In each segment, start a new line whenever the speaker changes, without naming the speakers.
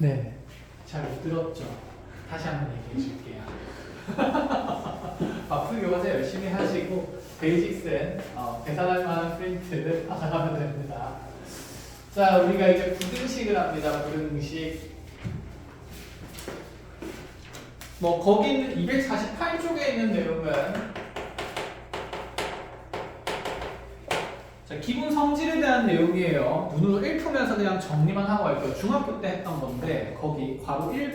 네. 잘 못 들었죠? 다시 한번 얘기해 줄게요. 바쁘게 어제 열심히 하시고 베이직스앤 계산할 만한 프린트를 받아가면 됩니다. 자, 우리가 이제 부등식을 합니다. 부등식. 뭐 거기 있는 248쪽에 있는 내용은 자, 기본 성질에 대한 내용이에요. 눈으로 읽으면서 그냥 정리만 하고 갈게요. 중학교 때 했던 건데 거기 괄호 1번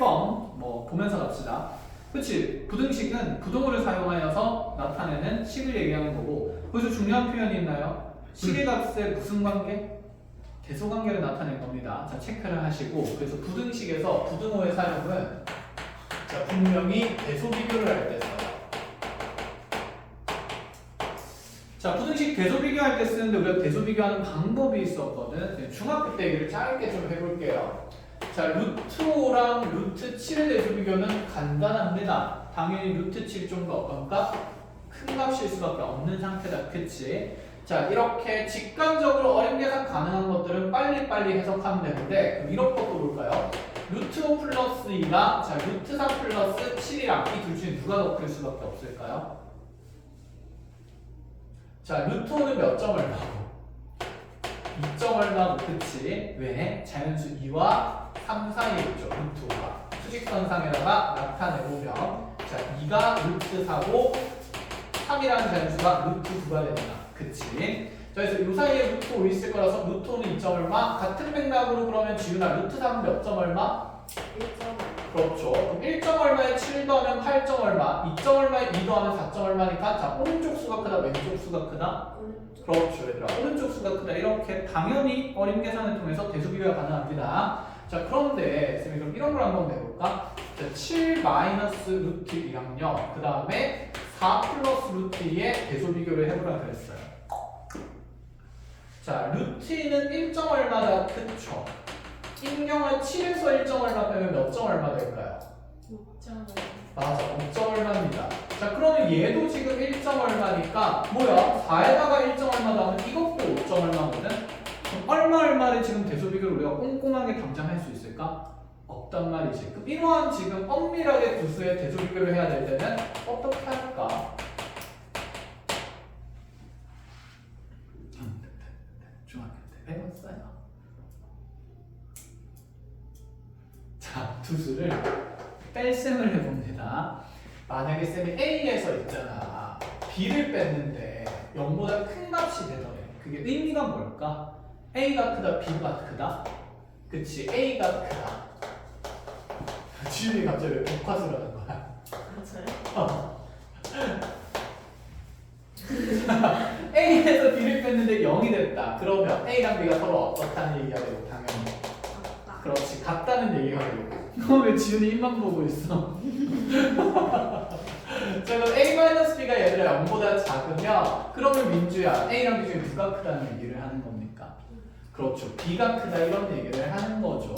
뭐 보면서 갑시다. 그치? 부등식은 부동어를 사용하여서 나타내는 식을 얘기하는 거고 거기서 중요한 표현이 있나요? 식의 값에 무슨 관계? 대소관계를 나타낸 겁니다. 자, 체크를 하시고 그래서 부등식에서 부등어의 사용은 자, 분명히 대소비교를 할 때 써요. 자, 부등식 대소비교할 때 쓰는데 우리가 대소비교하는 방법이 있었거든. 중학교 때 얘기를 짧게 좀 해볼게요. 자, 루트 5랑 루트 7의 대소비교는 간단합니다. 당연히 루트 7이 좀 더 어떤 값? 큰 값일 수밖에 없는 상태다. 그치? 자, 이렇게 직관적으로 어림 계산 가능한 것들은 빨리빨리 해석하면 되는데 그럼 이런 것도 볼까요? 루트 5 플러스 2랑 자, 루트 3 플러스 7이랑 이 둘 중에 누가 더 클 수밖에 없을까요? 자, 루트 5는 몇 점 얼마고? 2점 얼마고, 그치? 왜? 자연수 2와 3 사이에 있죠, 루트 5가. 수직선상에다가 나타내보면 자, 2가 루트 4고 3이라는 자연수가 루트 9가 됩니다. 그치? 자, 그래서 이 사이에 루트 5 있을 거라서 루트 5는 2점 얼마? 같은 맥락으로 그러면 지훈아 루트 3은 몇 점 얼마?
1점.
그렇죠. 그럼 1점 얼마에 7 더하면 8점 얼마? 2점 얼마에 2 더하면 4점 얼마니까 자, 오른쪽 수가 크다, 왼쪽 수가 크다?
오른쪽.
그렇죠, 얘들아. 오른쪽 수가 크다. 이렇게 당연히 어림 계산을 통해서 대소비교가 가능합니다. 자, 그런데 쌤이 그럼 이런 걸 한번 내볼까? 자, 7 마이너스 루트 2랑요. 그 다음에 4 플러스 루트 2의 대소비교를 해보라 그랬어요. 자, 루트 2는 1점 얼마다? 그쵸? 인경을 7에서 1점 얼마 빼면 몇 점 얼마 될까요?
6점.
맞아, 5점 얼마입니다. 자, 그러면 얘도 지금 1점 얼마니까 뭐야? 4에다가 1점 얼마 나오면 이것도 5점 얼마거든? 그럼 얼마를 지금 대소비교를 우리가 꼼꼼하게 감장할 수 있을까? 없단 말이지. 그럼 이러한 지금 엄밀하게 구수의 대소비교를 해야 될 때는 어떻게 할까? 중학교 때 배웠어요. 자, 두 수를 뺄셈을 해봅니다. 만약에 쌤이 A에서 있잖아. B를 뺐는데 0보다 큰 값이 되더래. 그게 의미가 뭘까? A가 크다, B가 크다? 그치, A가 크다. 지훈이 갑자기 왜 복화술 하는 거야?
맞아요?
A에서 B를 뺐는데 0이 됐다. 그러면 A랑 B가 서로 어떻다는 얘기가 되고 당연히
맞다.
그렇지, 같다는 얘기가 되고. 너 왜 지훈이 입만 보고 있어? 자, 그럼 A-B가 얘들아 0보다 작으면 그러면 민주야 A랑 B 중에 누가 크다는 얘기를 하는 겁니까? 그렇죠, B가 크다 이런 얘기를 하는 거죠.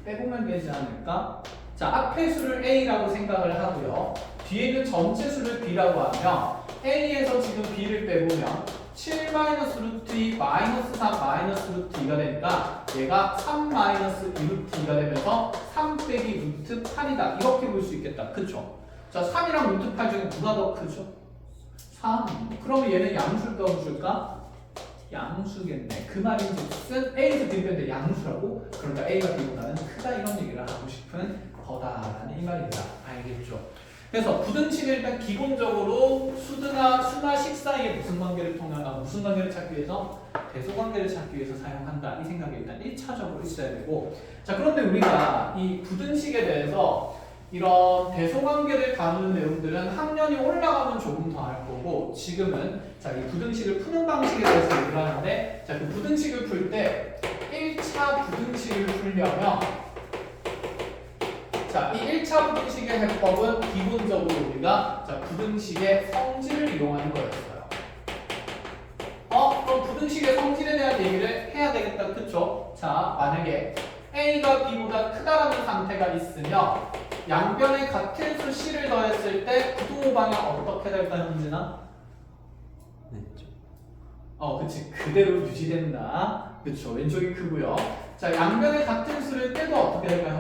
빼보면 되지 않을까? 자, 앞에 수를 A라고 생각을 하고요. 뒤에 있는 전체 수를 B라고 하면 A에서 지금 B를 빼보면 7 마이너스 루트 2 마이너스 3 마이너스 루트 2가 되니까 얘가 3 마이너스 2 루트 2가 되면서 3 빼기 루트 8이다 이렇게 볼 수 있겠다. 그쵸? 자, 3이랑 루트 8 중에 누가 더 크죠? 3. 그러면 얘는 양수일까 음수일까? 양수겠네. 그 말인즉슨 A에서 B를 뺐는데 양수라고? 그러니까 A가 B보다는 크다 이런 얘기를 하고 싶은 거다라는 이 말입니다. 알겠죠? 그래서 부등식을 일단 기본적으로 수나 식 사이에 무슨 관계를 무슨 관계를 찾기 위해서 대소 관계를 찾기 위해서 사용한다 이 생각이 일단 1차적으로 있어야 되고 자, 그런데 우리가 이 부등식에 대해서 이런 대소 관계를 다루는 내용들은 학년이 올라가면 조금 더 할 거고 지금은 자, 이 부등식을 푸는 방식에 대해서 얘기를 하는데 자, 그 부등식을 풀 때 1차 부등식을 풀려면 자, 이 1차 부등식의 해법은 기본적으로 우리가 자, 부등식의 성질을 이용하는 거였어요. 그럼 부등식의 성질에 대한 얘기를 해야 되겠다. 그쵸? 자, 만약에 A가 B보다 크다라는 상태가 있으면 양변에 같은 수 C를 더했을 때 부등호 방향 어떻게 될까, 현진아?
왼쪽.
그치. 그대로 유지된다. 그쵸. 왼쪽이 크고요. 자, 양변에 같은 수를 떼도 어떻게 될까,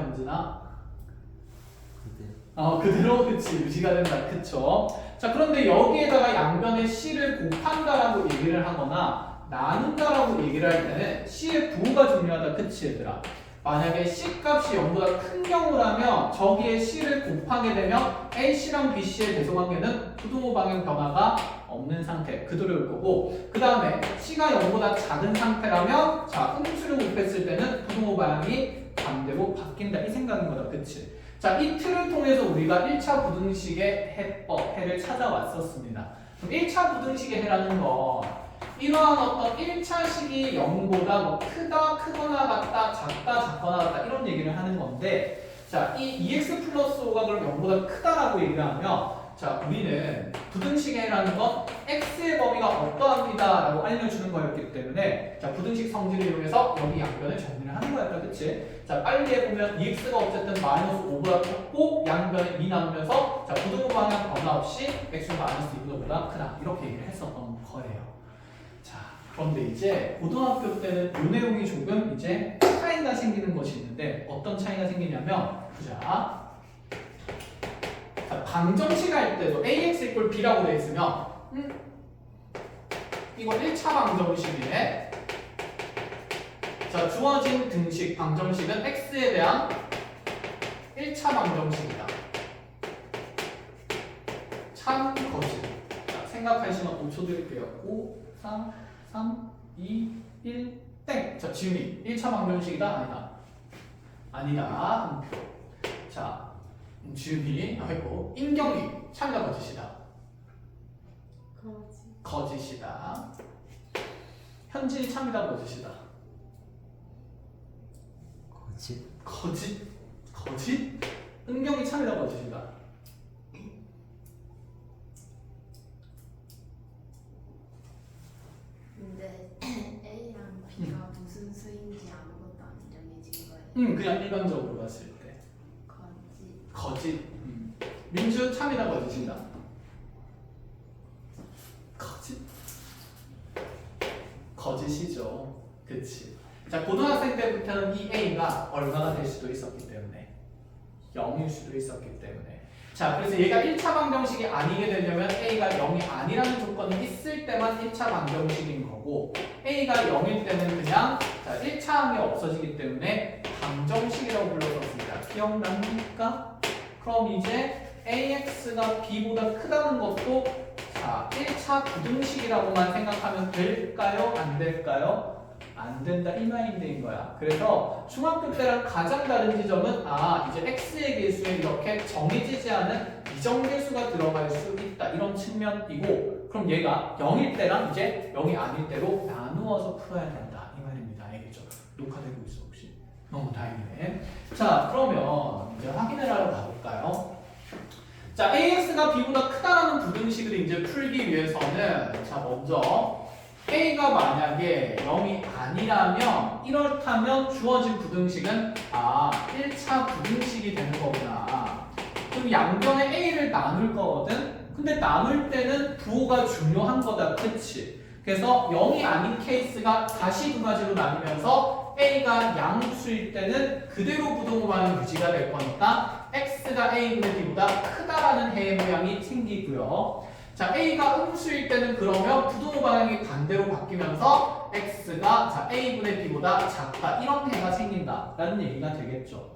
그대로 그치 유지가 된다. 그쵸? 자, 그런데 여기에다가 양변에 C를 곱한다라고 얘기를 하거나 나눈다라고 얘기를 할 때는 C의 부호가 중요하다. 그치 얘들아? 만약에 C 값이 0보다 큰 경우라면 저기에 C를 곱하게 되면 AC랑 BC의 대소관계는 부등호 방향 변화가 없는 상태 그대로 올 거고, 그 다음에 C가 0보다 작은 상태라면 자 음수를 곱했을 때는 부등호 방향이 반대로 바뀐다 이 생각인 거다. 그치? 자, 이 틀을 통해서 우리가 1차 부등식의 해법, 해를 찾아왔었습니다. 그럼 1차 부등식의 해라는 건 이러한 어떤 1차식이 0보다 뭐 크다, 크거나 같다, 작다, 작거나 같다 이런 얘기를 하는 건데, 자, 이 2x 플러스 5가 그럼 0보다 크다라고 얘기를 하면 자, 우리는 부등식의 해라는 건 x의 범위가 어떠합니다 라고 알려주는 거였기 때문에 자, 부등식 성질을 이용해서 여기 양변을 정리를 하는 거였다. 그치? 자, 빨리 해보면 2x가 어쨌든 마이너스 5보다 크고 양변에 2 나누면서 자, 부등호 방향 변화 없이 x가 마이너스 2보다 크다 이렇게 얘기를 했었던 거예요. 자, 그런데 이제 고등학교 때는 이 내용이 조금 이제 차이가 생기는 것이 있는데 어떤 차이가 생기냐면 보자. 자, 방정식 할 때도 ax equal b라고 되어 있으면 이거 1차 방정식이네. 자, 주어진 등식 방정식은 x에 대한 1차 방정식이다. 참 거짓. 자, 생각하시면 5초 드릴게요. 5, 4, 3, 2, 1, 땡! 자, 지훈이 1차 방정식이다? 아니다. 아니다. 한 표. 자, 지훈이 했고, 임경이 참이다 거짓이다. 거짓이다. 현진이 참이다 거짓이다. 거짓? 은경이 참이다 거짓이다.
근데 A랑 B가 무슨 수인지 아무것도 안 정해진 거예요.
그냥 일반적으로 봤을 때. 거짓. 민주 참이다 거짓이다. 거짓이죠. 그치. 자, 고등학생 때부터는 이 A가 얼마나 될 수도 있었기 때문에 0일 수도 있었기 때문에 자, 그래서 얘가 1차 방정식이 아니게 되려면 A가 0이 아니라는 조건이 있을 때만 1차 방정식인 거고 A가 0일 때는 그냥 자, 1차 항이 없어지기 때문에 방정식이라고 불렀었습니다. 기억납니까? 그럼 이제 AX가 B보다 크다는 것도 자, 1차 부등식이라고만 생각하면 될까요? 안 될까요? 안 된다 이 마인드인 거야. 그래서 중학교 때랑 가장 다른 지점은 이제 x의 개수에 이렇게 정해지지 않은 이정계수가 들어갈 수 있다 이런 측면이고, 그럼 얘가 0일 때랑 이제 0이 아닐 때로 나누어서 풀어야 된다 이 말입니다. 알겠죠? 녹화되고 있어 혹시? 너무 다행이네. 자, 그러면 이제 확인을 하러 가볼까요? 자, AX가 B보다 크다라는 부등식을 이제 풀기 위해서는 자, 먼저 A가 만약에 0이 아니라면 이렇다면 주어진 부등식은 1차 부등식이 되는 거구나. 그럼 양변에 A를 나눌 거거든? 근데 나눌 때는 부호가 중요한 거다. 그치? 그래서 0이 아닌 케이스가 다시 두 가지로 나뉘면서 A가 양수일 때는 그대로 부등호 방향 유지가 될 거니까 X가 A분의 B보다 크다라는 해의 모양이 생기고요. 자, A가 음수일 때는 그러면 부등호 방향이 반대로 바뀌면서 X가 자, A분의 B보다 작다 이런 해가 생긴다라는 얘기가 되겠죠.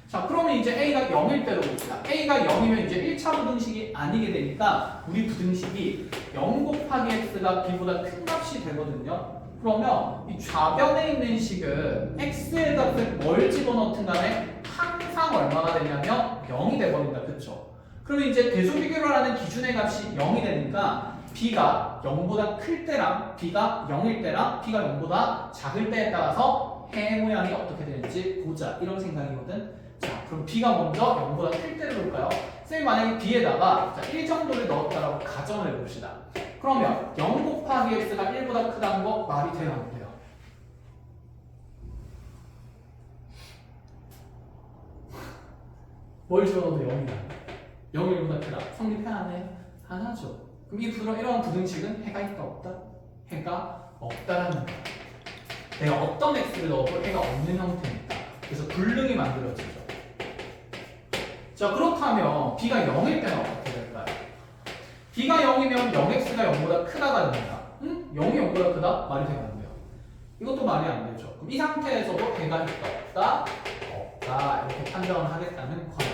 자, 그러면 이제 A가 0일 때로 봅시다. A가 0이면 이제 1차 부등식이 아니게 되니까 우리 부등식이 0 곱하기 X가 B보다 큰 값이 되거든요. 그러면 이 좌변에 있는 식은 X의 값을 뭘 집어넣든 간에 항상 얼마나 되냐면 0이 돼버린다. 그쵸? 그러면 이제 대소비교를 하는 기준의 값이 0이 되니까 B가 0보다 클 때랑 B가 0일 때랑 B가 0보다 작을 때에 따라서 해 모양이 어떻게 되는지 보자 이런 생각이거든. 자, 그럼 B가 먼저 0보다 클 때를 볼까요? 쌤이 만약에 B에다가 1 정도를 넣었다라고 가정을 해봅시다. 그러면 0 곱하기 X가 1보다 크다는 거 말이 돼요? 안 돼요? 뭘 집어넣어도 0이다. 0일보다 크다. 성립해 안 해? 안 하죠. 그럼 이런 부등식은 해가 있다 없다? 해가 없다라는 거야. 내가 어떤 x를 넣어도 해가 없는 형태니까. 그래서 불능이 만들어지죠. 자, 그렇다면 b가 0일 때는 어떻게 될까요? b가 0이면 0x가 0보다 크다가 됩니다. 응? 0이 0보다 크다? 말이 되면 안 돼요. 이것도 말이 안 되죠. 그럼 이 상태에서도 해가 있다 없다? 없다. 이렇게 판정을 하겠다는 거야.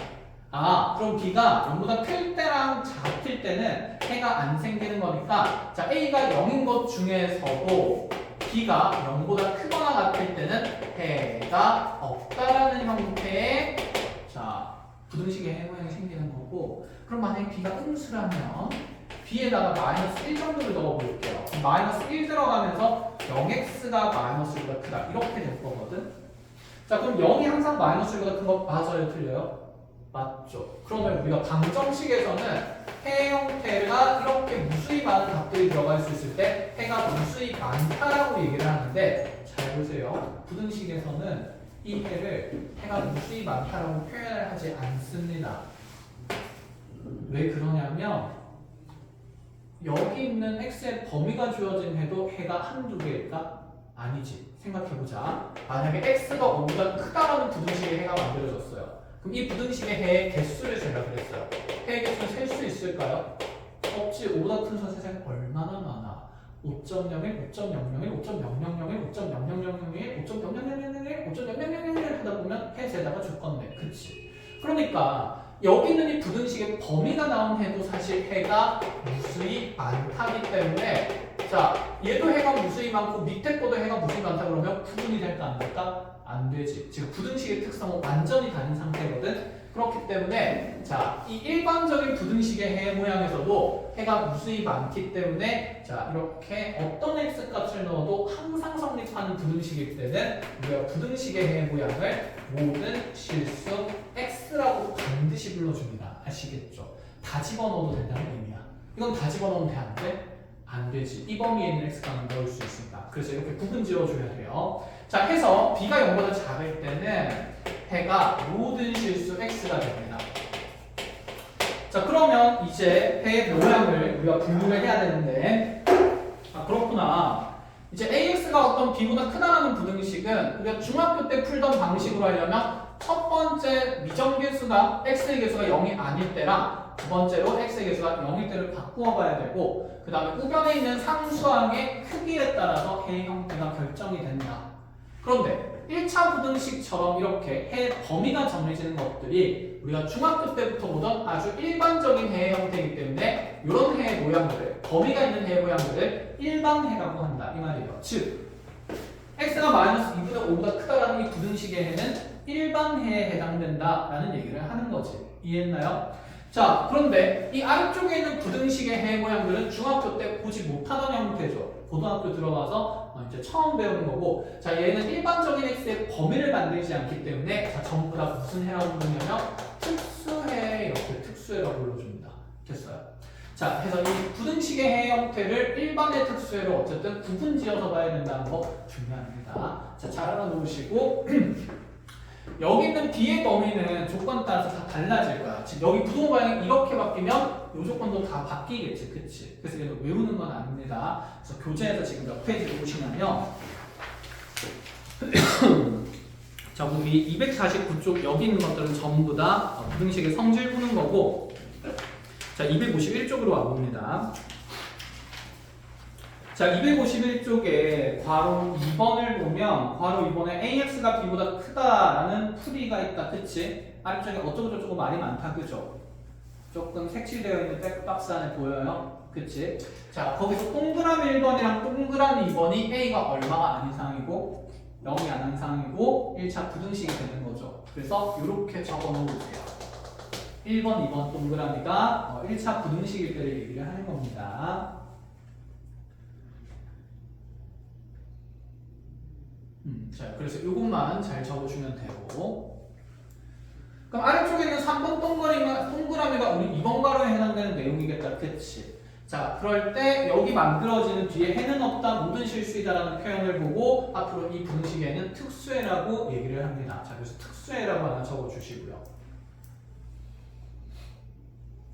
아, 그럼 b가 0보다 클 때랑 작을 때는 해가 안 생기는 거니까 자, a가 0인 것 중에서도 b가 0보다 크거나 같을 때는 해가 없다라는 형태의 자, 부등식의 해 모양이 생기는 거고 그럼 만약에 b가 음수라면 b에다가 마이너스 1 정도를 넣어볼게요. 마이너스 1 들어가면서 0x가 마이너스 1보다 크다 이렇게 될 거거든. 자, 그럼 0이 항상 마이너스 1보다 큰 거 맞아요? 틀려요? 맞죠. 그러면 우리가 방정식에서는 해 형태가 이렇게 무수히 많은 값들이 들어갈 수 있을 때 해가 무수히 많다라고 얘기를 하는데 잘 보세요. 부등식에서는 이 해를 해가 무수히 많다라고 표현을 하지 않습니다. 왜 그러냐면 여기 있는 x의 범위가 주어진 해도 해가 한두 개일까? 아니지. 생각해보자. 만약에 x가 5보다 크다라는 부등식의 해가 만들어졌어요. 그럼 이 부등식의 해의 개수를 제가 그랬어요. 해의 개수를 셀 수 있을까요? 없지. 5보다 큰 수 세상에 얼마나 많아. 5.01, 5.001, 5.0001, 5.0001, 5.0001, 5.0001 하다 보면 해 세다가 줄 건데. 그치? 그러니까 여기 있는 이 부등식의 범위가 나온 해도 사실 해가 무수히 많다기 때문에 자, 얘도 해가 무수히 많고 밑에 거도 해가 무수히 많다 그러면 구분이 될까 안 될까? 안 되지. 지금 부등식의 특성은 완전히 다른 상태거든. 그렇기 때문에 자, 이 일반적인 부등식의 해 모양에서도 해가 무수히 많기 때문에 자, 이렇게 어떤 x 값을 넣어도 항상 성립하는 부등식일 때는 우리가 부등식의 해 모양을 모든 실수 x라고 반드시 불러줍니다. 아시겠죠? 다 집어넣어도 된다는 의미야. 이건 다 집어넣으면 돼? 안 돼? 안 되지. 이 범위에 있는 x가 넣을 수 있으니까. 그래서 이렇게 구분 지어줘야 돼요. 자, 해서 b가 0보다 작을 때는 해가 모든 실수 x가 됩니다. 자, 그러면 이제 해의 모양을 우리가 분류를 해야 되는데 아, 그렇구나. 이제 ax가 어떤 b보다 크다라는 부등식은 우리가 중학교 때 풀던 방식으로 하려면 첫 번째 미정계수가 x의 개수가 0이 아닐 때랑 두 번째로 x의 개수가 0일 때를 바꾸어 봐야 되고 그 다음에 우변에 있는 상수항의 크기에 따라서 해의 형태가 결정이 된다. 그런데 1차 부등식처럼 이렇게 해 범위가 정해지는 것들이 우리가 중학교 때부터 보던 아주 일반적인 해의 형태이기 때문에 이런 해의 모양들을 범위가 있는 해의 모양들을 일반해라고 한다 이 말이에요. 즉 x가 마이너스 2분의 5보다 크다라는 이 부등식의 해는 일반해에 해당된다라는 얘기를 하는 거지. 이해했나요? 자, 그런데 이 아래쪽에 있는 부등식의 해 모양들은 중학교 때 보지 못하던 형태죠. 고등학교 들어가서 이제 처음 배우는 거고 자, 얘는 일반적인 x의 범위를 만들지 않기 때문에 자, 전부 다 무슨 해라고 부르냐면 특수해 이렇게 특수해라고 불러줍니다. 됐어요? 자, 그래서 이 부등식의 해 형태를 일반의 특수해로 어쨌든 구분 지어서 봐야 된다는 거 중요합니다. 자, 잘 알아놓으시고 여기 있는 b의 범위는 조건에 따라서 다 달라질 거야. 지금 여기 부동 방향이 이렇게 바뀌면 이 조건도 다 바뀌겠지, 그치? 그래서 이거 외우는 건 아닙니다. 그래서 교재에서 지금 몇 페이지를 보시냐면 자, 우리 249쪽 여기 있는 것들은 전부 다 부등식의 성질 푸는 거고 자, 251쪽으로 와봅니다. 자, 251쪽에 괄호 2번을 보면 괄호 2번에 AX가 B보다 크다라는 풀이가 있다. 그치? 아래쪽에 어쩌고저쩌고 말이 많다. 그죠? 조금 색칠되어 있는 백박스 안에 보여요. 그치? 자, 거기서 동그라미 1번이랑 동그라미 2번이 A가 얼마가 안 이상이고 0이 안 이상이고 1차 부등식이 되는 거죠. 그래서 이렇게 적어 놓으세요. 1번, 2번 동그라미가 1차 부등식일 때를 얘기를 하는 겁니다. 자, 그래서 이것만 잘 적어주면 되고 그럼 아래쪽에 있는 3번 동그라미가 우리 2번 가로에 해당되는 내용이겠다. 그치? 자, 그럴 때 여기 만들어지는 뒤에 해는 없다, 모든 실수이다라는 표현을 보고 앞으로 이 부등식에는 특수해라고 얘기를 합니다. 자, 그래서 특수해라고 하나 적어주시고요.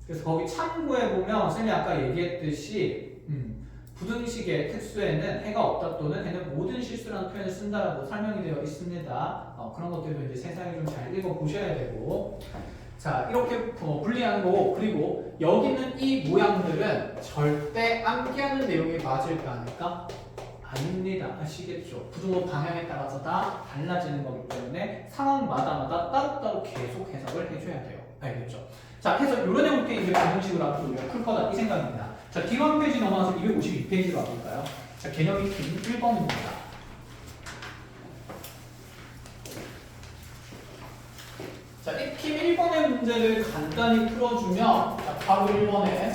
그래서 거기 참고해보면 쌤이 아까 얘기했듯이 부등식의 특수에는 해가 없다 또는 해는 모든 실수라는 표현을 쓴다라고 설명이 되어 있습니다. 그런 것들도 이제 세상에 좀 잘 읽어보셔야 되고 자, 이렇게 분리하는 거고, 그리고 여기 있는 이 모양들은 절대 암기하는 내용이 맞을까 하니까 아닙니다. 아시겠죠? 부등호 방향에 따라서 다 달라지는 거기 때문에 상황마다 따로따로 계속 해석을 해줘야 돼요. 알겠죠? 자, 해서 이런 형태의 이제 방정식으로 앞으로 우리가 풀 거다 이 생각입니다. 자, 뒤로 한 페이지 넘어가서 252페이지로 와볼까요? 자, 개념 익힘 1번입니다. 자, 익힘 1번의 문제를 간단히 풀어주면, 자, 바로 1번에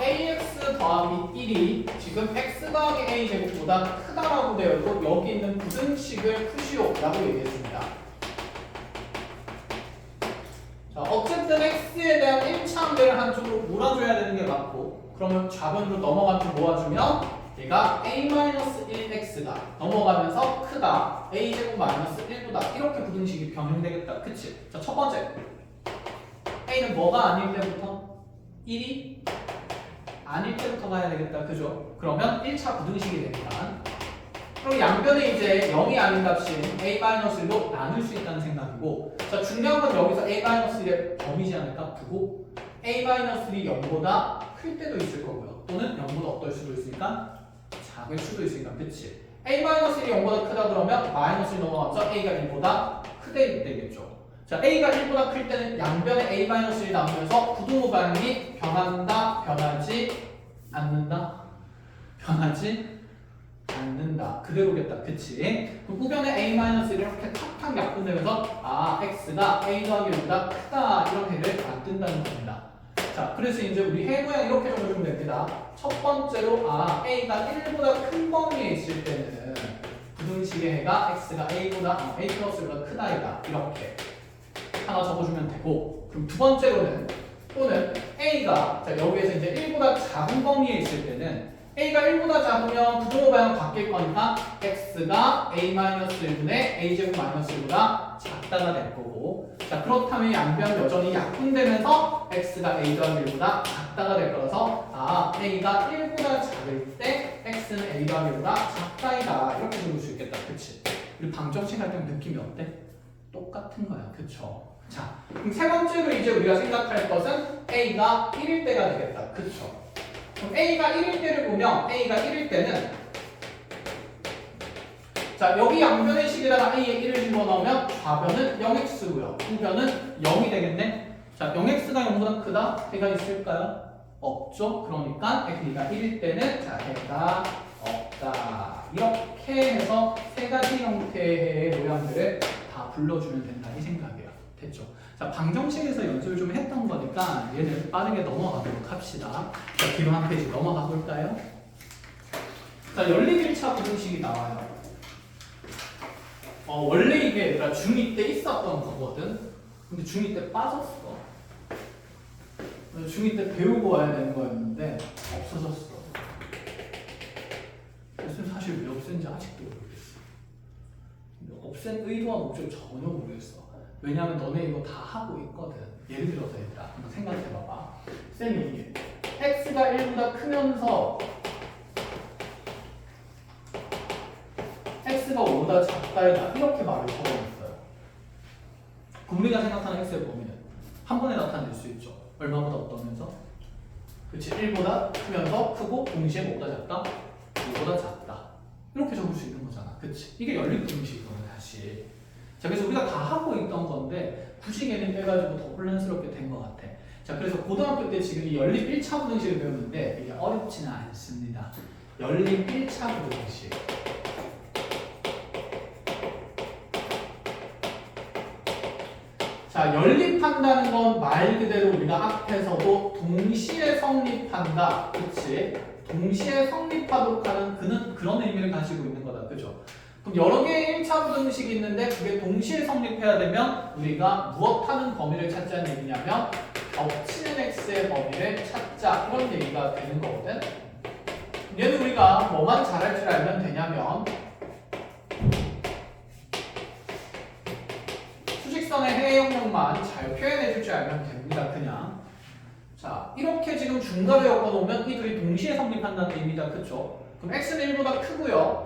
ax 더하기 1이 지금 x 더하기 a 제곱보다 크다라고 되어 있고 여기 있는 부등식을 푸시오라고 얘기했습니다. 자, 어쨌든 x에 대한 1차 함대를 한쪽으로 몰아줘야 되는 게 맞고 그러면 좌변으로 넘어가면서 모아주면 얘가 a-1x가 넘어가면서 크다 a제곱-1보다 이렇게 부등식이 변형되겠다. 그치? 자, 첫 번째 a는 뭐가 아닐 때부터? 1이 아닐 때부터 가야 되겠다. 그죠? 그러면 1차 부등식이 되니까 그럼 양변에 이제 0이 아닌 값인 a-1로 나눌 수 있다는 생각이고 자, 중요한 건 여기서 a-1의 범위지 않을까? 두고 a-1이 0보다 클 때도 있을 거고요. 또는 0보다 어떨 수도 있으니까 작을 수도 있으니까 그치? a-1이 0보다 크다 그러면 마이너스를 넘어가면서 a가 1보다 크게 되겠죠. 자, a가 1보다 클 때는 양변에 a-1이 나오면서 부등호 방향이 변한다, 변하지 않는다, 변하지 않는다. 그대로겠다. 그치? 그럼 후변에 a-1을 이렇게 탁탁 약분되면서 x가 a 더하기 1보다 크다 이런 해를 만든다는 겁니다. 자, 그래서 이제 우리 해 모양 이렇게 적어주면 됩니다. 첫 번째로 a가 1보다 큰 범위에 있을 때는 부등식의 해가 x가 a 플러스 1보다 크다이다. 이렇게 하나 적어주면 되고 그럼 두 번째로는 또는 a가 자, 여기에서 이제 1보다 작은 범위에 있을 때는 a가 1보다 작으면 부등호 방향 바뀔 거니까 x가 a-1분의 a제곱-1보다 작다가 될 거고 자, 그렇다면 양변 여전히 약분되면서 x가 a 더하기 1보다 작다가 될 거라서 a가 1보다 작을 때 x는 a 더하기 1보다 작다이다 이렇게 적을 수 있겠다. 그치? 우리 방정식 할 때 느낌이 어때? 똑같은 거야. 그쵸? 자, 그럼 세 번째로 이제 우리가 생각할 것은 a가 1일 때가 되겠다. 그쵸? 그럼 a가 1일 때를 보면 a가 1일 때는 자, 여기 양변의 식에다가 a에 1을 집어넣으면 좌변은 0x고요. 우변은 0이 되겠네. 자, 0x가 0보다 크다? 해가 있을까요? 없죠. 그러니까 a가 1일 때는 자, 해가 없다. 이렇게 해서 세 가지 형태의 모양들을 다 불러주면 된다. 이 생각이에요. 됐죠? 자, 방정식에서 연습을 좀 했던 거니까 얘는 빠르게 넘어가도록 합시다. 자, 뒤로 한 페이지 넘어가 볼까요? 자, 연립 1차 부등식이 나와요. 원래 이게 얘들아 중2 때 있었던 거거든? 근데 중2 때 빠졌어. 중2 때 배우고 와야 되는 거였는데 없어졌어. 그래서 사실 왜 없앤지 아직도 모르겠어. 없앤 의도와 목적 전혀 모르겠어. 왜냐면 너네 이거 다 하고 있거든. 예를 들어서 얘들아 한번 생각해봐봐. 쌤이 x가 1보다 크면서 x가 5보다 작다이다 이렇게 말을 적어놨어요. 그럼 우리가 생각하는 x의 범위는 한 번에 나타낼 수 있죠. 얼마보다 어떠면서? 그치, 1보다 크면서 크고 동시에 뭐보다 작다? 5보다 작다. 이렇게 적을 수 있는 거잖아. 그치? 이게 연립 부등식이거든 사실. 자, 그래서 우리가 다 하고 있던 건데 굳이 걔는 빼가지고 더 혼란스럽게 된 것 같아. 자, 그래서 고등학교 때 지금 이 연립 1차 부등식을 배웠는데 이게 어렵지는 않습니다. 연립 1차 부등식. 자, 연립한다는 건 말 그대로 우리가 앞에서도 동시에 성립한다. 그치? 동시에 성립하도록 하는 그런 의미를 가지고 있는 거다. 그죠? 그럼 여러 개의 1차 부등식이 있는데 그게 동시에 성립해야 되면 우리가 무엇 하는 범위를 찾자는 얘기냐면 겹치는 x의 범위를 찾자 이런 얘기가 되는 거거든. 얘는 우리가 뭐만 잘할 줄 알면 되냐면 수직선의 해의 영역만 잘 표현해 줄 줄 알면 됩니다. 그냥 자, 이렇게 지금 중괄호 엮어놓으면 이 둘이 동시에 성립한다는 의미다. 그쵸? 그럼 x는 1보다 크고요.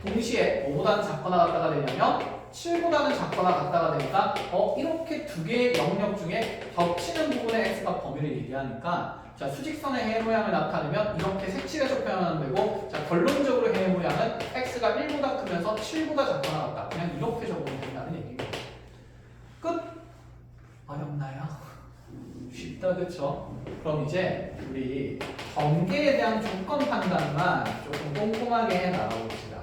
동시에 5보다는 작거나 같다가 되냐면 7보다는 작거나 같다가 되니까 이렇게 두 개의 영역 중에 겹치는 부분의 x가 범위를 얘기하니까 자 수직선의 해의 모양을 나타내면 이렇게 색칠해서 표현하면 되고 자 결론적으로 해의 모양은 x가 1보다 크면서 7보다 작거나 같다. 그냥 이렇게 적으면 된다는 얘기입니다. 끝? 어렵나요? 쉽다 그쵸? 그럼 이제 우리 경계에 대한 조건 판단만 조금 꼼꼼하게 해 나가봅시다.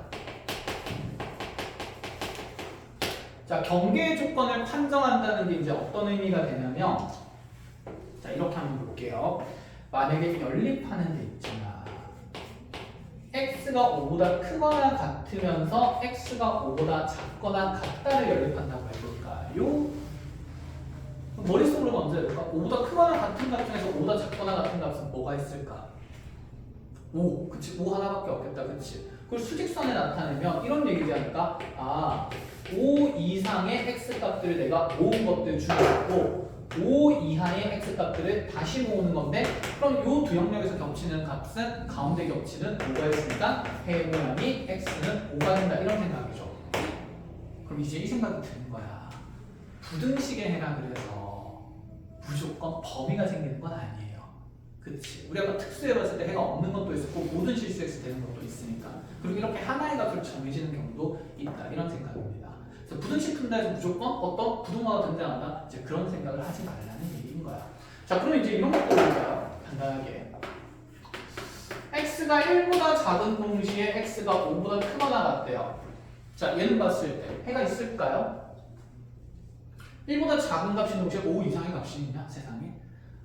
자, 경계의 조건을 판정한다는 게 이제 어떤 의미가 되냐면 자, 이렇게 한번 볼게요. 만약에 연립하는 데 있잖아. x가 5보다 크거나 같으면서 x가 5보다 작거나 같다를 연립한다고 해볼까요? 머릿속으로 먼저 해볼까? 5보다 크거나 같은 값 중에서 5보다 작거나 같은 값은 뭐가 있을까? 5, 그치? 5 하나밖에 없겠다, 그치? 그걸 수직선에 나타내면 이런 얘기지 않을까? 5 이상의 x값들을 내가 모은 것들 주고 5 이하의 x값들을 다시 모으는 건데 그럼 이 두 영역에서 겹치는 값은 가운데 겹치는 5가 있으니까 해의 모양이 x는 5가 된다 이런 생각이죠. 그럼 이제 이 생각이 드는 거야. 부등식에 해라 그래서 무조건 범위가 생기는 건 아니에요. 그치? 우리가 특수해봤을 때 해가 없는 것도 있었고 모든 실수에서 되는 것도 있으니까 그리고 이렇게 하나의 값을 정해지는 경우도 있다 이런 생각입니다. 그래서 부등식 푼다 해서 무조건 어떤 부등호가 등장한다 이제 그런 생각을 하지 말라는 얘기인 거야. 자 그럼 이제 이런 것도 볼까요? 간단하게 x가 1보다 작은 동시에 x가 5보다 크거나 같대요. 자 얘는 봤을 때 해가 있을까요? 1보다 작은 값인 동시에 5 이상의 값이 있냐 세상에?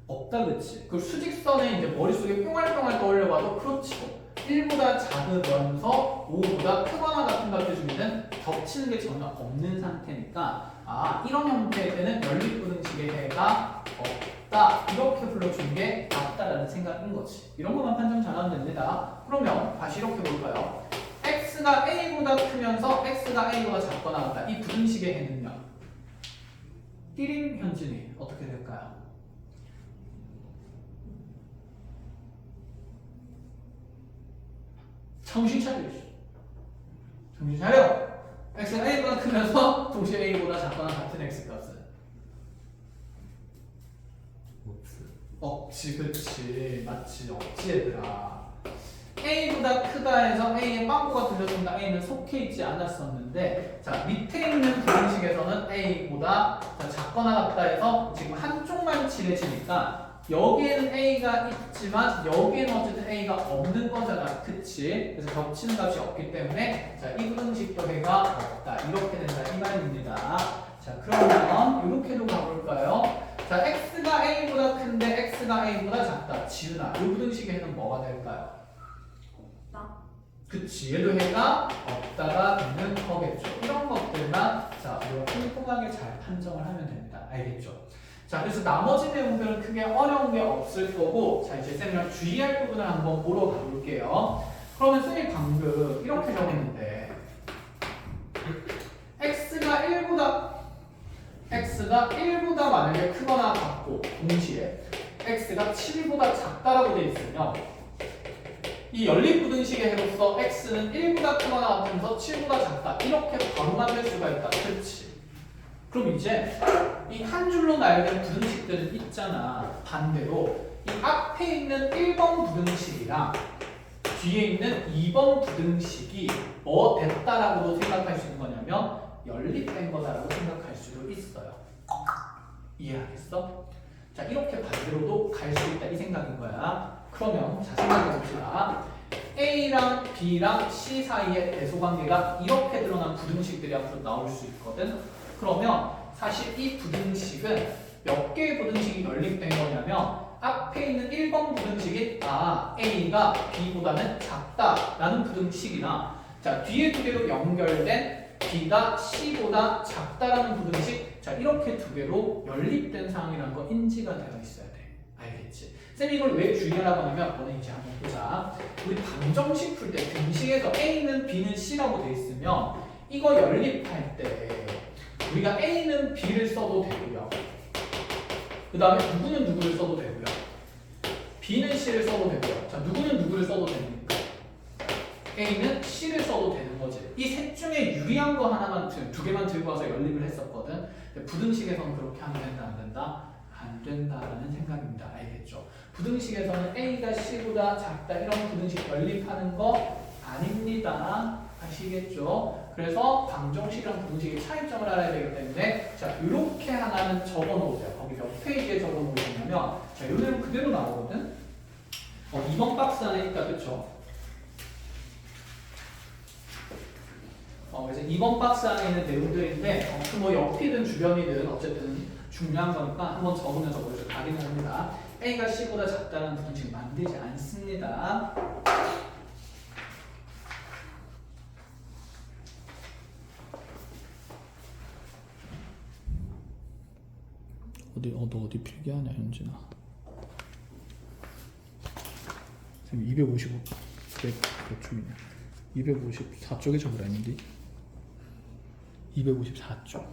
없다 그치? 그걸 수직선에 이제 머릿속에 뿅알뿅알 떠올려봐도 그렇지 1보다 작으면서 5보다 크거나 같은 값들 중에는 겹치는 게 전혀 없는 상태니까 이런 형태의 때는 연립부등식의 해가 없다 이렇게 불러주는 게 맞다라는 생각인 거지. 이런 것만 판정 잘하면 됩니다. 그러면 다시 이렇게 볼까요? x가 a보다 크면서 x가 a보다 작거나 같다 이 부등식의 해는요 띠링 현진이 어떻게 될까요? 정신 차려. 정신 차려. x가 a보다 크면서 동시에 a보다 작거나 같은 x값은 없지, 그치, 맞지, 없지 얘들아. a보다 크다 해서 a에 빵꾸가 들려준다. a는 속해 있지 않았었는데 자 밑에 있는 부등식에서는 a보다 작거나 같다 해서 지금 한쪽만 칠해지니까 여기에는 a가 있지만 여기에는 어쨌든 a가 없는 거잖아. 그치? 그래서 겹치는 값이 없기 때문에 자 이 부등식도 해가 없다. 이렇게 된다 이 말입니다. 자 그러면 이렇게도 가볼까요? 자 x가 a보다 큰데 x가 a보다 작다. 지은아 이 부등식의 해는 뭐가 될까요? 그치 얘도 해가 없다가 되는 거겠죠. 이런 것들만 자 우리가 꼼꼼하게 잘 판정을 하면 됩니다. 알겠죠? 자 그래서 나머지 내용들은 크게 어려운 게 없을 거고 자 이제 쌤이랑 주의할 부분을 한번 보러 가볼게요. 그러면 쌤이 방금 이렇게 적었는데 x가 1보다 만약에 크거나 같고 동시에 x가 7보다 작다라고 돼 있으면 이 연립부등식의 해로서 x는 1보다 크거나 같으면서 7보다 작다 이렇게 바로 만들 수가 있다. 그렇지? 그럼 이제 이 한 줄로 나열된 부등식들은 있잖아. 반대로 이 앞에 있는 1번 부등식이랑 뒤에 있는 2번 부등식이 뭐 됐다라고도 생각할 수 있는 거냐면 연립된 거다라고 생각할 수도 있어요. 이해하겠어? 자 이렇게 반대로도 갈 수 있다 이 생각인 거야. 그러면 자 생각해봅시다. A랑 B랑 C 사이의 대소관계가 이렇게 드러난 부등식들이 앞으로 나올 수 있거든. 그러면 사실 이 부등식은 몇 개의 부등식이 연립된 거냐면 앞에 있는 1번 부등식인 A가 B보다는 작다라는 부등식이나 자 뒤에 두 개로 연결된 B가 C보다 작다라는 부등식 자 이렇게 두 개로 연립된 상황이라는 거 인지가 되어 있어야 돼. 알겠지? 쌤이 이걸 왜 주의하라고 하냐면 너는 이제 한번 보자. 우리 방정식 풀 때 등식에서 A는 B는 C라고 돼 있으면 이거 연립할 때 우리가 A는 B를 써도 되고요. 그 다음에 누구는 누구를 써도 되고요. B는 C를 써도 되고요. 자 누구는 누구를 써도 됩니까? A는 C를 써도 되는 거지. 이 셋 중에 유리한 거 하나만, 두 개만 들고 와서 연립을 했었거든. 근데 부등식에서는 그렇게 하면 된다, 안 된다? 안 된다라는 생각입니다. 알겠죠? 부등식에서는 A가 C보다 작다 이런 부등식 연립하는 거 아닙니다. 아시겠죠? 그래서 방정식이랑 부등식의 차이점을 알아야 되기 때문에 자 이렇게 하나는 적어놓으세요. 거기 몇 페이지에 적어놓으시냐면 자 요대로 그대로 나오거든. 2번 박스 안에 있다, 그쵸? 그래서 2번 박스 안에 있는 내용들인데 그 뭐 옆이든 주변이든 어쨌든 중요한 거니까 한번 적으면서 먼저 확인을 합니다. A가 C보다 작다는 부등식 만들지 않습니다. 너 어디 필기하냐, 현진아? 선생님 255, 몇 쪽이냐? 254쪽에 적으라는데 254쪽.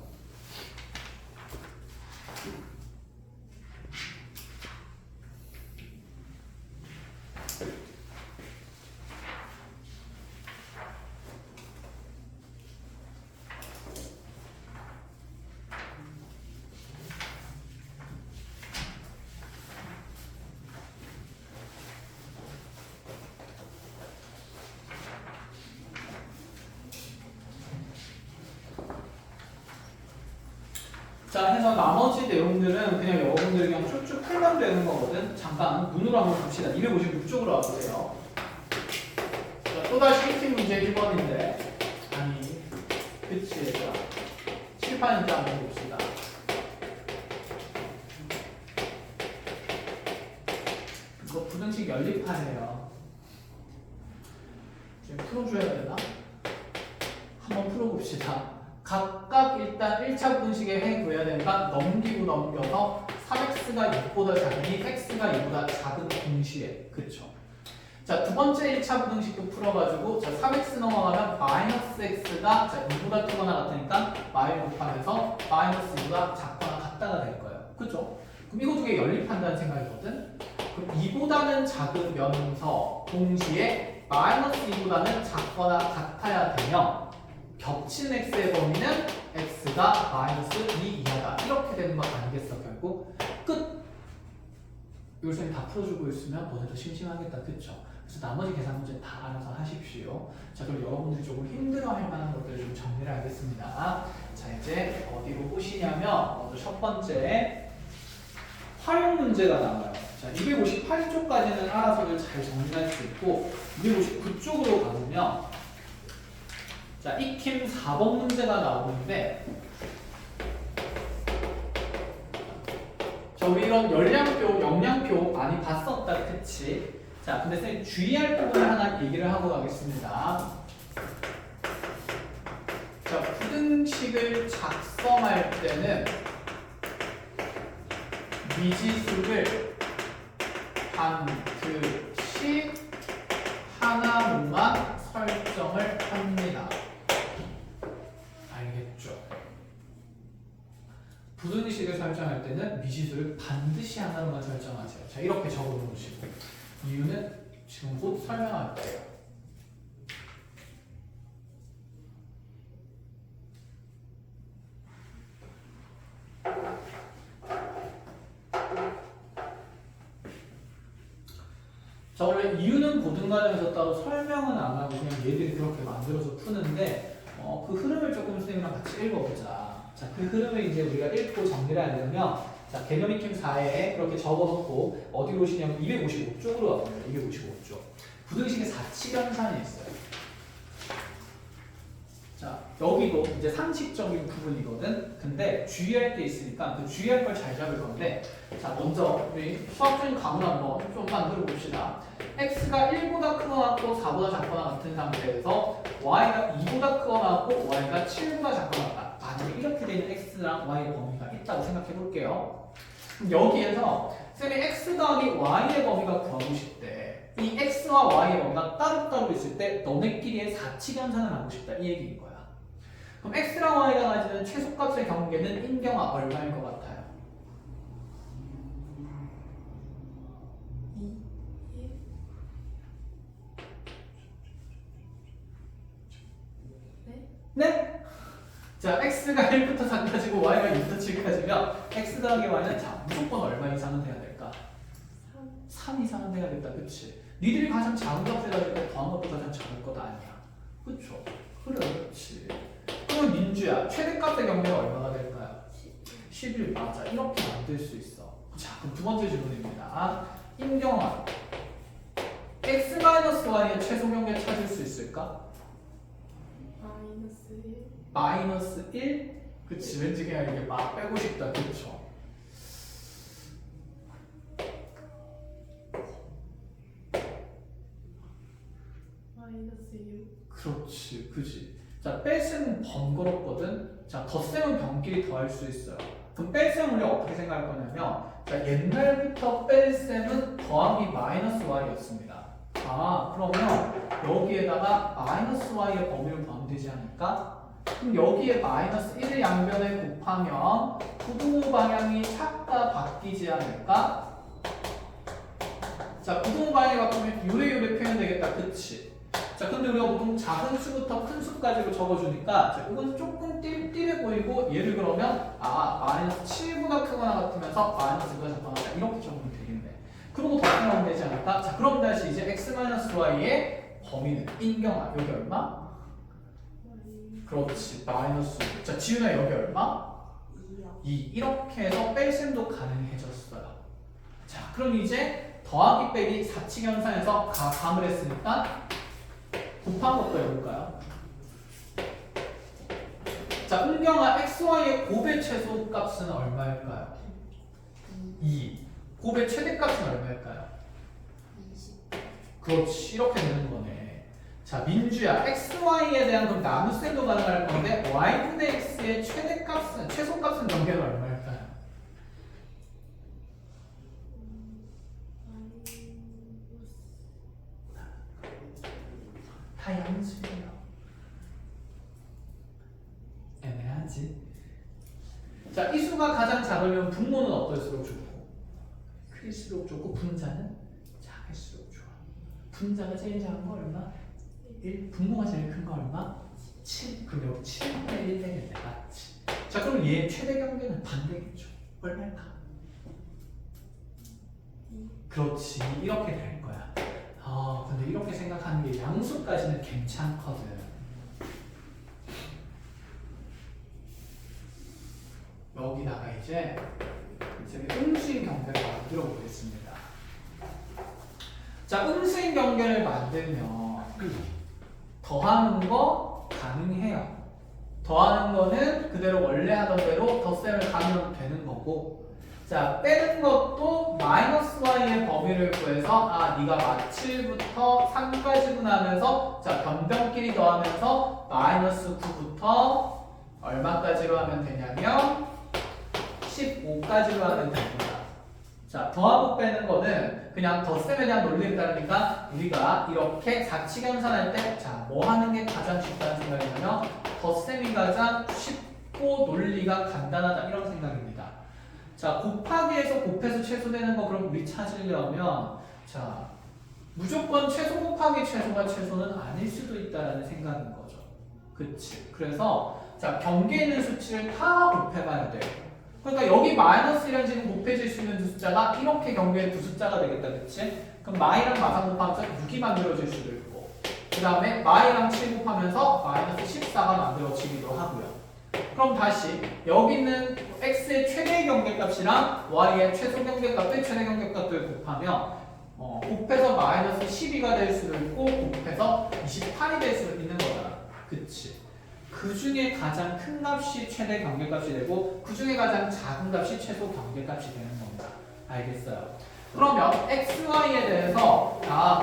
자, 해서 나머지 내용들은 그냥 여러분들이 그냥 쭉쭉 풀면 되는 거거든. 잠깐 눈으로 한번 봅시다. 256쪽으로 와보세요. 자, 또다시 1팀 문제 1번인데 아니, 그치 얘들아. 칠판인지 한번 봅시다. 이거 부등식 연립하래요. 지금 풀어줘야 되나? 한번 풀어봅시다. 각각 일단 1차 부등식에 해 구해야 되니까 넘기고 넘겨서 3x가 6보다 작으니 x가 2보다 작은 동시에, 그쵸? 자, 두 번째 1차 부등식도 풀어가지고 자 3x 넘어가면 마이너스 x가 자 2보다 크거나 같으니까 마이 곱하면서 마이너스 2보다 작거나 같다가 될 거예요. 그쵸? 그럼 이거 두 개 연립한다는 생각이거든? 그럼 2보다는 작으면서 동시에 마이너스 2보다는 작거나 같아야 되면 겹친 x의 범위는 x가 마이너스 2 이하다. 이렇게 되는 거 아니겠어, 결국? 끝! 요선이 다 풀어주고 있으면 너네도 심심하겠다, 그쵸? 그래서 나머지 계산 문제 다 알아서 하십시오. 자, 그럼 여러분들이 조금 힘들어할 만한 것들을 좀 정리를 하겠습니다. 자, 이제 어디로 보시냐면 먼저 첫 번째 활용 문제가 나와요. 자, 258쪽까지는 알아서들 잘 정리할 수 있고 259쪽으로 가보면 자, 익힘 4번 문제가 나오는데 자, 우리 이런 열량표, 영양표 많이 봤었다, 그치? 자, 근데 선생님 주의할 부분을 하나 얘기를 하고 가겠습니다. 자, 부등식을 작성할 때는 미지수를 반드시 하나로만 설정을 합니다. 알겠죠? 부등식을 설정할 때는 미지수를 반드시 하나로만 설정하세요. 자, 이렇게 적어 놓으시고 이유는 지금 곧 설명할 거예요. 자, 원래 이유는 고등과정에서 따로 설명은 안 하고 그냥 얘들이 그렇게 만들어서 푸는데 그 흐름을 조금 선생님이랑 같이 읽어보자. 자, 그 흐름을 이제 우리가 읽고 정리를 하려면 자, 개념 익힘 4에 그렇게 적어놓고 어디로 오시냐면 255쪽으로 와봅니다. 255쪽. 부등식의 사칙연산이 있어요. 자, 여기도 이제 상식적인 부분이거든. 근데 주의할 게 있으니까 그 주의할 걸 잘 잡을 건데 자, 먼저 우리 수학적인 강을 한번 좀 만들어 봅시다. x가 1보다 크거나 같고 4보다 작거나 같은 상태에서 y가 2보다 크거나 같고 y가 7보다 작거나 같다. 만약에 이렇게 되는 x랑 y의 범위가 있다고 생각해 볼게요. 그럼 여기에서 쌤이 x 더하기 y의 범위가 구하고 싶대. 이 x와 y의 범위가 따로따로 있을 때 너네끼리의 사칙연산을 하고 싶다. 이 얘기인 거야. 그럼 x랑 y가 가지는 최소값의 경계는 인경아 얼마일 것 같아요?
2, 1.
자, x가 1부터 4까지고 y가 2부터 7까지면 x 더하기 y는 자, 무조건 얼마 이상은 돼야 될까? 3 이상은 돼야겠다. 그치? 니들이 가장 작은 값을 가질 때 더한 것도 가장 작을 것 아니야. 그쵸? 그래, 그렇지. 그럼 민주야, 최대값의 경계가 얼마가 될까요? 11 맞아. 이렇게 만들 수 있어. 자, 그럼 두 번째 질문입니다. 임경아, x-y의 최소 경계 찾을 수 있을까?
마이너스 1.
마이너스 1? 그치, 왠지 그냥 이렇게 막 빼고 싶다. 그쵸?
마이너스 6.
그렇지, 그지. 자, 뺄셈은 번거롭거든. 자, 덧셈은 변끼리 더할 수 있어요. 그럼 뺄셈은 우리가 어떻게 생각할 거냐면, 자, 옛날부터 뺄셈은 더하기 마이너스 y였습니다. 아, 그러면 여기에다가 마이너스 y의 범위를 더하면 되지 않을까? 그럼 여기에 마이너스 1을 양변에 곱하면 부등호 방향이 작다 바뀌지 않을까? 자, 부등호 방향이 바꾸면 요래 표현되겠다. 그치? 자, 근데 우리가 보통 작은 수부터 큰 수까지로 적어주니까 자, 이건 조금 띨띨해 보이고 얘를 그러면 마이너스 7보다 크거나 같으면서 마이너스 9가 작거나 이렇게 적으면 되겠네. 그러고 더 생각하면 되지 않을까? 자, 그럼 다시 이제 x-y의 범위는 인경아 여기 얼마? 그렇지, 마이너스 5. 자, 지훈아 여기 얼마?
2요.
2. 이렇게 해서 뺄셈도 가능해졌어요. 자, 그럼 이제 더하기 빼기 사칙현상에서 감을 했으니까 곱한 것도 해볼까요? 자, 은경아 xy의 곱의 최소 값은 얼마일까요? 2. 곱의 최대값은 얼마일까요?
20.
그렇지, 이렇게 되는 거네. 자, 민주야, xy에 대한 그럼 나눗셈도 가능할 건데 y분의 x의 최대값은 최소값은 경계는 얼마일까요? 다 양수예요. 애매하지? 자, 이 수가 가장 작으면 분모는 어떨수록 좋고 클수록 좋고 분자는 작을수록 좋아. 분자가 제일 작은 거 얼마? 1. 분모가 제일 큰 거 얼마? 7. 그럼 여기 7분의 1 되겠네. 맞지? 자, 그럼 얘 최대 경계는 반대겠죠. 얼마일까? 그렇지. 이렇게 될 거야. 근데 이렇게 생각하는 게 양수까지는 괜찮거든. 여기다가 이제 음수인 경계를 만들어 보겠습니다. 자, 음수인 경계를 만들면 더하는 거 가능해요. 더하는 거는 그대로 원래 하던 대로 덧셈을 가면 되는 거고, 자, 빼는 것도 마이너스 y의 범위를 구해서 네가 7부터 3까지 분하면서 자, 변변끼리 더하면서 마이너스 9부터 얼마까지로 하면 되냐면 15까지로 하면 됩니다. 자, 더하고 빼는 거는 그냥 덧셈에 대한 논리에 따르니까 우리가 이렇게 사칙연산할 때 자, 뭐 하는 게 가장 쉽다는 생각이냐면 덧셈이 가장 쉽고 논리가 간단하다 이런 생각입니다. 자, 곱하기에서 곱해서 최소되는 거 그럼 우리 찾으려면 자, 무조건 최소 곱하기 최소가 최소는 아닐 수도 있다라는 생각인 거죠. 그치? 그래서 자, 경계에 있는 수치를 다 곱해봐야 돼요. 그러니까 여기 마이너스 1이랑 지금 곱해질 수 있는 두 숫자가 이렇게 경계의 두 숫자가 되겠다. 그치? 그럼 마이랑 마상 곱하면서 6이 만들어질 수도 있고 그 다음에 마이랑 7 곱하면서 마이너스 14가 만들어지기도 하고요. 그럼 다시 여기 있는 x의 최대 경계값이랑 y의 최소 경계값의 최대 경계값을 곱하면 곱해서 마이너스 12가 될 수도 있고 곱해서 28이 될 수도 있는 거잖아. 그치? 그 중에 가장 큰 값이 최대 경계값이 되고 그 중에 가장 작은 값이 최소 경계값이 되는 겁니다. 알겠어요? 그러면 x, y에 대해서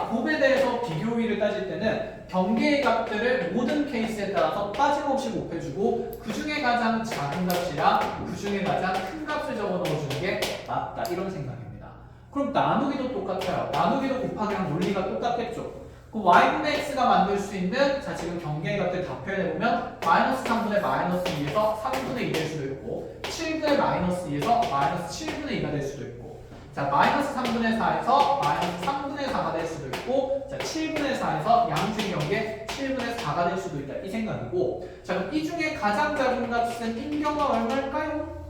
곱에 대해서 비교비를 따질 때는 경계의 값들을 모든 케이스에 따라서 빠짐없이 곱해주고 그 중에 가장 작은 값이랑 그 중에 가장 큰 값을 적어 넣어주는 게 맞다 이런 생각입니다. 그럼 나누기도 똑같아요. 나누기도 곱하기랑 논리가 똑같겠죠. 그 y분의 x가 만들 수 있는 자 지금 경계의 값들 다 표현해보면 마이너스 3분의 마이너스 2에서 3분의 2 될 수도 있고 7분의 마이너스 2에서 마이너스 7분의 2가 될 수도 있고 자, 마이너스 3분의 4에서 마이너스 3분의 4가 될 수도 있고, 자, 7분의 4에서 양중 경계 7분의 4가 될 수도 있다. 이 생각이고, 자, 그럼 이 중에 가장 작은 값은 인경은 얼마일까요?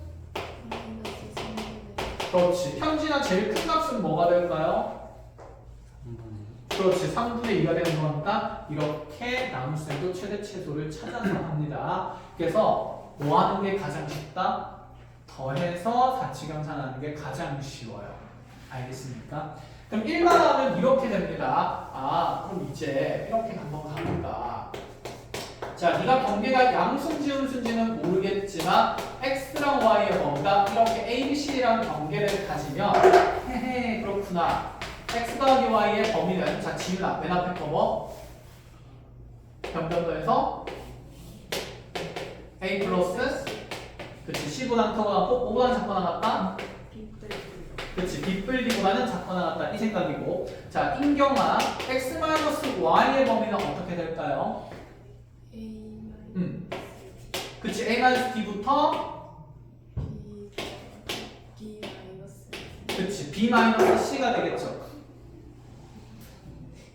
마이너스 3분의
그렇지. 현진아 제일 큰 값은 뭐가 될까요? 그렇지. 3분의 2가 되는 거니까 이렇게 나눗셈도 최대 최소를 찾아서 합니다. 그래서 뭐 하는 게 가장 쉽다? 더해서 사치경산하는 게 가장 쉬워요. 알겠습니까? 그럼 1만 하면 이렇게 됩니다. 아, 그럼 이제 이렇게 한번 가볼까? 자, 네가 경계가 양순지 음순지는 모르겠지만 x랑 y의 범위가 이렇게 a, b, c랑 경계를 가지면 헤헤 그렇구나. x 더하기 y의 범위는 자, 지윤아 맨 앞에 거 뭐? 변변도에서 a 플러스 그치 C보다는 크거나 같고 5보다는 작거나 같다? 그치 빗불리보다는 작거나 같다 이 생각이고 자 인경아 x-y의 범위는 어떻게 될까요?
A
그치 a-b부터
B 마이너스
그치 b-c가 되겠죠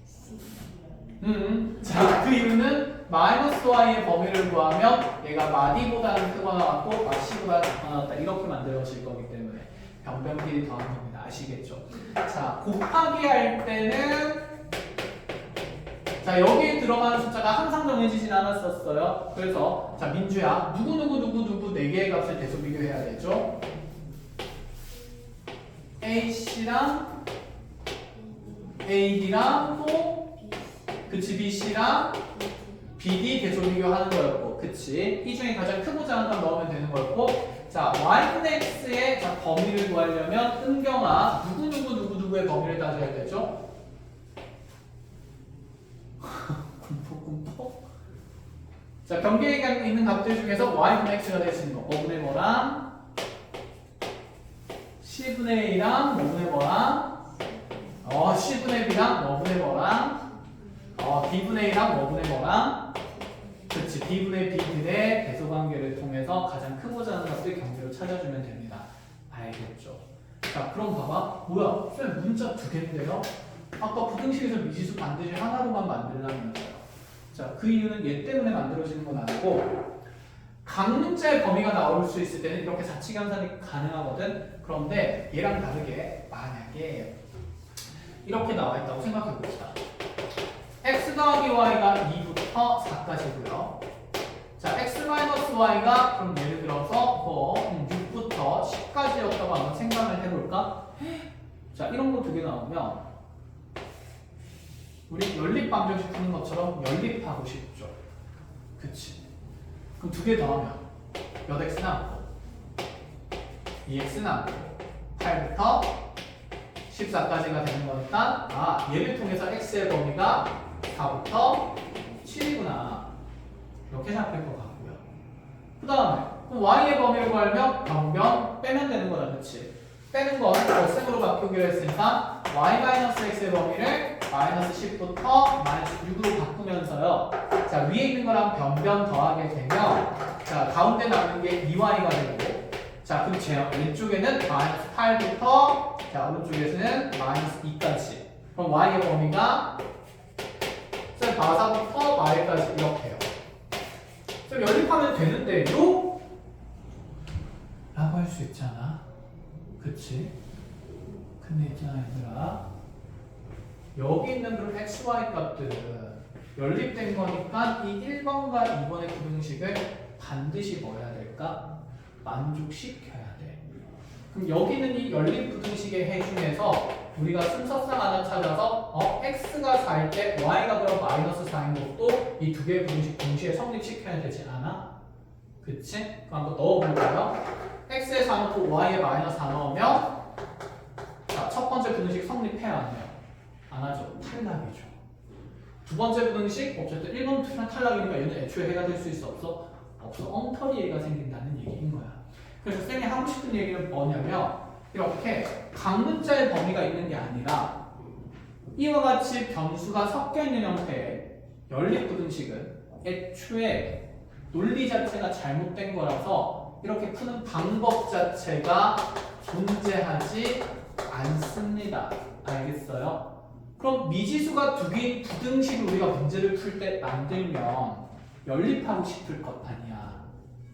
C
자, 그 이유는 마이너스 y의 범위를 구하면 얘가 마디보다는 크거나 같고 마씨보다는 작거나 같다 이렇게 만들어질 거기 때문에 변변끼리 더하는 겁니다. 아시겠죠? 자, 곱하기 할 때는 자 여기에 들어가는 숫자가 항상 정해지진 않았었어요. 그래서 자 민주야 누구 4개의 값을 계속 비교해야 되죠. AC랑 AD랑 또 그치 BC랑 BD 계속 비교하는 거였고 그치 이 중에 가장 크고 작은 값 넣으면 되는 거였고 자 y분의 x의 자, 범위를 구하려면 은경아 누구의 범위를 따져야 되죠? kum포 자 경계에 있는 값들 중에서 y분의 x가 될 수 있는 거 5분의 뭐랑 c분의 a랑 5분의 뭐랑 c분의 b랑 5분의 뭐랑 b분의 a랑 5분의 뭐랑 그치 b분의 b들의 대소관계를 통해서 가장 크고 작은 값들 경계로 찾아주면 됩니다. 알겠죠? 자 그럼 봐봐 뭐야 쌤 문자 2개인데요? 아까 부등식에서 미지수 반드시 하나로만 만들라면서요. 자 그 이유는 얘 때문에 만들어지는 건 아니고 각 문자의 범위가 나올 수 있을 때는 이렇게 사치경산이 가능하거든. 그런데 얘랑 다르게 만약에 이렇게 나와 있다고 생각해 봅시다. x 더하기 y가 2부터 4까지고요. 자, x-y가 그럼 예를 들어서 6부터 10까지였다고 한번 생각을 해볼까? 자, 이런 거 2개 나오면 우리 연립방정식 푸는 것처럼 연립하고 싶죠. 그치? 그럼 2개 더하면 몇 x 남고 2x 남고 8부터 14까지가 되는 거니까 얘를 통해서 x의 범위가 4부터 7이구나 이렇게 생각할 것 같고요. 그 다음에 그럼 y의 범위를 구하려면 변변 빼면 되는 거다. 그치? 빼는 건 셈으로 바꾸기로 했으니까 y-x의 범위를 마이너스 10부터 마이너스 6으로 바꾸면서요. 자 위에 있는 거랑 변변 더하게 되면 자 가운데 남는 게 2y가 되고 자 그럼 제 왼쪽에는 마이너스 8부터 자 오른쪽에서는 마이너스 2까지 그럼 y의 범위가 쌤 바사부터 마일까지 이렇게요. 쌤 연립하면 되는데요? 라고 할 수 있잖아. 그치? 근데 있잖아 얘들아 여기 있는 그럼 x, y 값들은 연립된 거니까 이 1번과 2번의 부등식을 반드시 뭐 해야 될까? 만족시켜야 돼. 그럼 여기 있는 이 연립 부등식의 해 중에서 우리가 순서상 하나 찾아서 x가 4일 때 y가 그럼 마이너스 4인 것도 이 2개의 부등식 동시에 성립시켜야 되지 않아? 그치? 그럼 한번 넣어볼까요? x에 4 넣고 y에 마이너스 4 넣으면 자, 첫 번째 부등식 성립해야 하네요. 안 하죠? 탈락이죠. 두 번째 부등식 어쨌든 1번 탈락이니까 얘는 애초에 해가 될 수 있어 없어? 없어. 엉터리 애가 생긴다는 얘기인 거야. 그래서 쌤이 하고 싶은 얘기는 뭐냐면 이렇게 각 문자의 범위가 있는 게 아니라 이와 같이 변수가 섞여 있는 형태의 연립 부등식은 애초에 논리 자체가 잘못된 거라서 이렇게 푸는 방법 자체가 존재하지 안 씁니다. 알겠어요? 그럼 미지수가 두 개인 부등식을 우리가 문제를 풀 때 만들면 연립하고 싶을 것 아니야.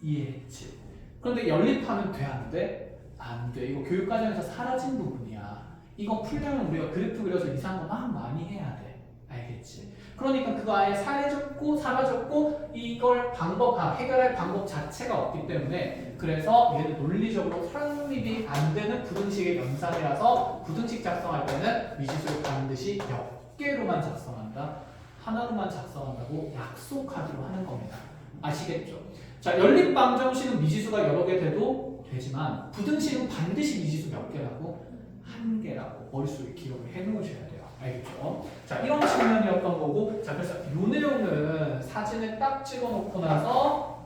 이해했지? 그런데 연립하면 돼, 안 돼? 안 돼. 이거 교육과정에서 사라진 부분이야. 이거 풀려면 우리가 그래프 그려서 이상한 거 막 많이 해야 돼. 알겠지? 그러니까 그거 아예 사라졌고 이걸 해결할 방법 자체가 없기 때문에 그래서 얘는 논리적으로 성립이 안 되는 부등식의 연산이라서 부등식 작성할 때는 미지수를 반드시 몇 개로만 작성한다. 하나로만 작성한다고 약속하기로 하는 겁니다. 아시겠죠? 자, 연립방정식은 미지수가 여러 개 돼도 되지만 부등식은 반드시 미지수 몇 개라고? 한 개라고 머릿속에 기억을 해놓으셔야 돼요. 알겠죠? 자, 이런 측면이었던 거고, 자, 그래서 이 내용은 사진에 딱 찍어놓고 나서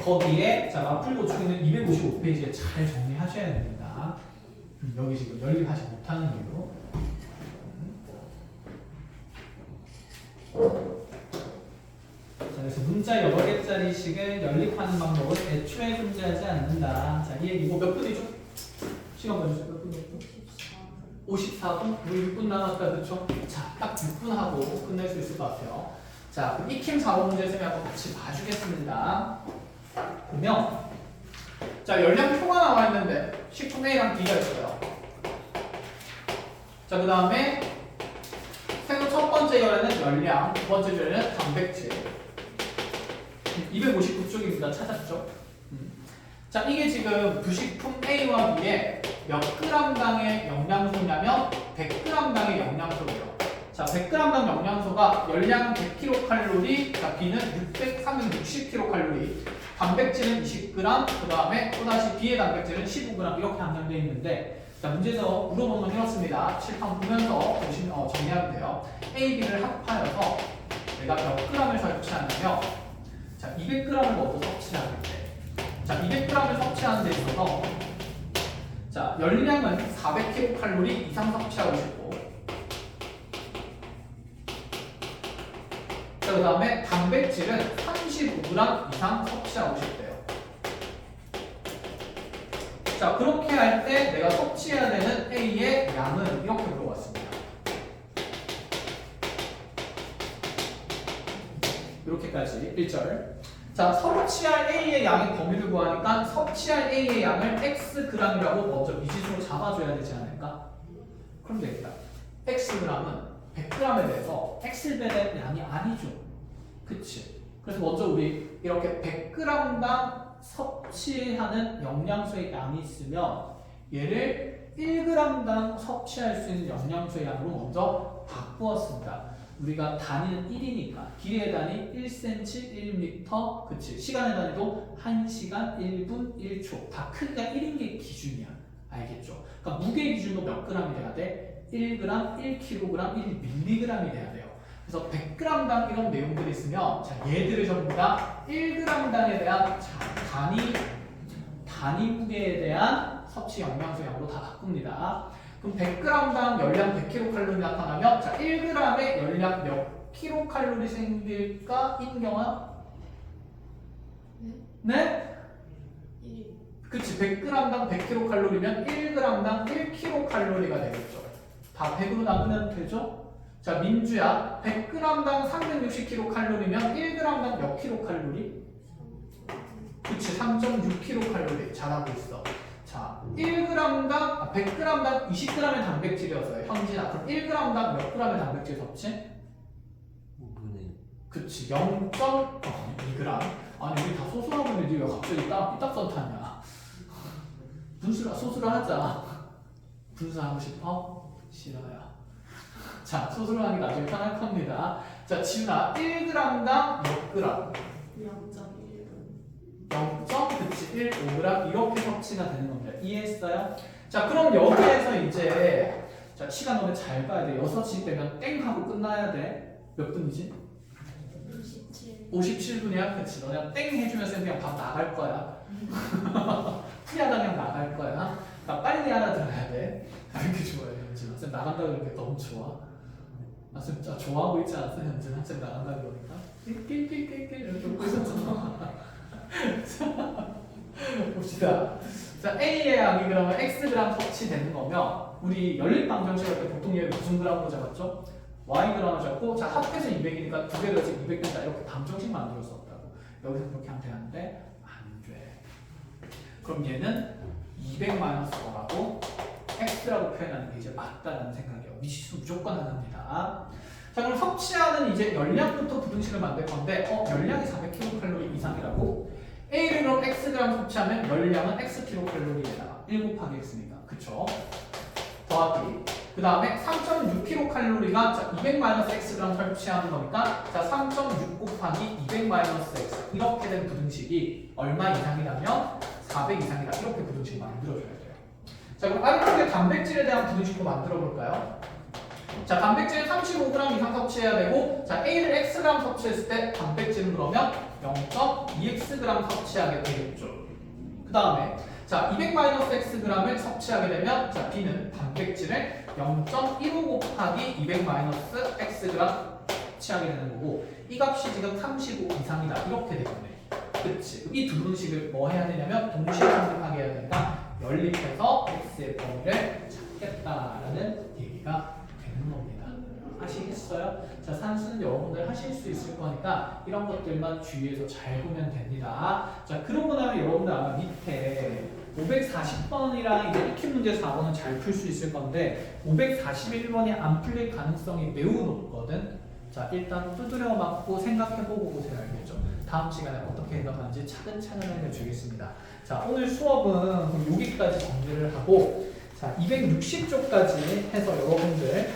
거기에 자 마플 보충은 255페이지에 잘 정리하셔야 됩니다. 여기 지금 연립하지 못하는 이유. 자, 그래서 문자 여러 개짜리 식을 연립하는 방법은 애초에 존재하지 않는다. 자, 이 얘기 이거 몇 분이죠? 시간 봐주세요. 몇 분? 54분? 우리 6분 남았다, 그쵸? 자, 딱 6분 하고 끝낼 수 있을 것 같아요. 자, 그럼 익힘 4번 문제 쌤하고 같이 봐주겠습니다. 보면, 자, 열량표가 나와 있는데, 식품 A랑 B가 있어요. 자, 그 다음에, 생각 첫 번째 열에는 열량, 두 번째 열에는 단백질. 259쪽입니다. 찾았죠? 자, 이게 지금 부식품 A와 B에 몇 g당의 영양소냐면 100g당의 영양소예요. 자, 100g당 영양소가 열량 100kcal, 자, B는 360kcal, 단백질은 20g, 그 다음에 또다시 B의 단백질은 15g 이렇게 함량되어 있는데, 자, 문제에서 물어보면 이렇습니다. 칠판 보면서 정리하면 돼요. A, B를 합하여서 내가 몇 g을 섭취하냐면, 자, 200g을 모두 섭취하는데, 자, 200g을 섭취하는 데 있어서, 자, 열량은 400kcal 이상 섭취하고 싶고, 자, 그 다음에 단백질은 35g 이상 섭취하고 싶대요. 자, 그렇게 할 때 내가 섭취해야 되는 A의 양은 이렇게 물어봤습니다. 이렇게까지 1절. 자, 섭취할 A의 양의 범위를 구하니까 섭취할 A의 양을 Xg이라고 먼저 미지수로 잡아줘야 되지 않을까? 그럼 되겠다. Xg은 100g에 대해서 X배의 양이 아니죠. 그치? 그래서 먼저 우리 이렇게 100g당 섭취하는 영양소의 양이 있으면 얘를 1g당 섭취할 수 있는 영양소의 양으로 먼저 바꾸었습니다. 우리가 단위는 1이니까 길이의 단위 1cm, 1m, 그치? 시간의 단위도 1시간, 1분, 1초 다 크기가 1인 게 기준이야. 알겠죠? 그러니까 무게 기준도 몇 g이 돼야 돼? 1g, 1kg, 1mg이 돼야 돼요. 그래서 100g당 이런 내용들이 있으면 자, 얘들을 전부 다 1g당에 대한 자, 단위 무게에 대한 섭취 영양소 양으로 다 바꿉니다. 그럼 100g당 열량 100kcal 나타나면 자, 1g의 열량 몇 kcal 생길까? 인경아? 네?
1.
그치, 100g당 100kcal면 1g당 1kcal가 되겠죠. 다 100으로 나누면 되죠? 자, 민주야, 100g당 360kcal면 1g당 몇 kcal? 그치, 3.6kcal. 잘하고 있어. 자, 1g당, 100g당 20g의 단백질이었어요. 현진아, 그럼 1g당 몇 g의 단백질 섭취?
5분의
그치, 0.2g. 아니, 우리 다 소수하고 있는데 왜 갑자기 삐딱선 타냐? 소수를 하자. 분수하고 싶어? 싫어요. 자, 소수를 하는 게 나중에 편할 겁니다. 자, 지훈아, 1g당 몇 g? 0.15g 이렇게 섭취가 되는 겁니다. 이해했어요? 자, 그럼 여기에서 이제 자, 시간 너무 잘 봐야 돼. 6시 되면 땡 하고 끝나야 돼. 몇 분이지? 57분이야? 그치. 너네 땡 해주면 쌤 그냥 밥 나갈 거야. 후야당 그냥 나갈 거야. 나 빨리 알아들어야 돼. 이렇게 좋아해, 현진아. 쌤 나간다 그러니까 너무 좋아. 아, 쌤 진짜 좋아하고 있지 않았어, 현진아? 쌤 나간다 그러니까? 끼끼끼끼끼 이렇게 웃고 있었잖아. 자, 봅시다. 자, A의 양이 그러면 Xg 섭취되는 거면 우리 연립방정식 할 때 보통 얘 무슨 그램으로 잡았죠? Yg을 잡고 자 합해서 200이니까 두 개를 지금 200 된다 이렇게 방정식 만들 수 없다고. 여기서 그렇게 하면 되는데 안 돼. 그럼 얘는 200 마이너스 거라고 X라고 표현하는 게 이제 맞다는 생각이에요. 미시수 무조건 하나입니다. 자 그럼 섭취하는 이제 열량부터 부등식을 만들 건데 열량이 400kcal 이상이라고? A를 그럼 Xg 섭취하면 열량은 Xkcal에다가 1 곱하기 X니까 그쵸? 더하기 그 다음에 3.6kcal가 200-Xg 섭취하는 거니까 자 3.6 곱하기 200-X 이렇게 된 부등식이 얼마 이상이라면 400 이상이다 이렇게 부등식 만들어줘야 돼요. 자 그럼 아래쪽에 단백질에 대한 부등식도 만들어 볼까요? 자 단백질은 35g 이상 섭취해야 되고 자 A를 Xg 섭취했을 때 단백질은 그러면 0.2Xg 섭취하게 되겠죠. 그 다음에 자 200-Xg을 섭취하게 되면 자 B는 단백질을 0.15 곱하기 200-Xg 섭취하게 되는 거고 이 값이 지금 35 이상이다 이렇게 되겠네. 그치? 이 두 분식을 뭐 해야 되냐면 동시에 성립하게 해야 되니까 연립해서 X의 범위를 찾겠다라는 얘기가 되는 겁니다. 아시겠어요? 자 산수는 여러분들 하실 수 있을 거니까 이런 것들만 주의해서 잘 보면 됩니다. 자 그러고 나면 여러분들 아마 밑에 540번이랑 이제 익힌 문제 4번은 잘 풀 수 있을 건데 541번이 안 풀릴 가능성이 매우 높거든. 자 일단 두드려 맞고 생각해보고 보세요. 알겠죠? 다음 시간에 어떻게 생각하는지 차근차근 알려주겠습니다. 자 오늘 수업은 그럼 여기까지 정리를 하고 자 260쪽까지 해서 여러분들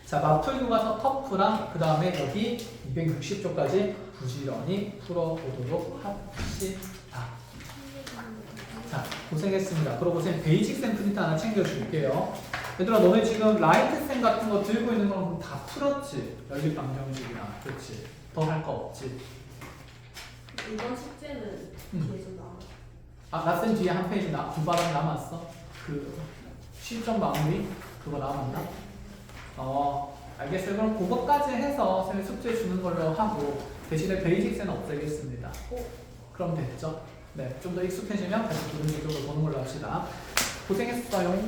자 맞풀고 가서 터프랑 그 다음에 여기 260쪽까지 부지런히 풀어보도록 합시다. 자 고생했습니다. 그러고 쌤 베이직 쌤 프린트 하나 챙겨줄게요. 얘들아 너네 지금 라이트 쌤 같은 거 들고 있는 건 다 풀었지? 연립방정식이랑 그렇지? 더 할 거 없지?
이번 숙제는 계속 나와.
아 나쌤 뒤에 한 페이지 두 바닥 남았어? 그 실전 마무리? 그거 남았나? 알겠어요. 그럼 그것까지 해서 쌤이 숙제 주는 걸로 하고 대신에 베이직 쌤은 없애겠습니다. 그럼 됐죠? 네, 좀 더 익숙해지면 다시 부등식으로 보는 걸로 합시다. 고생했어요.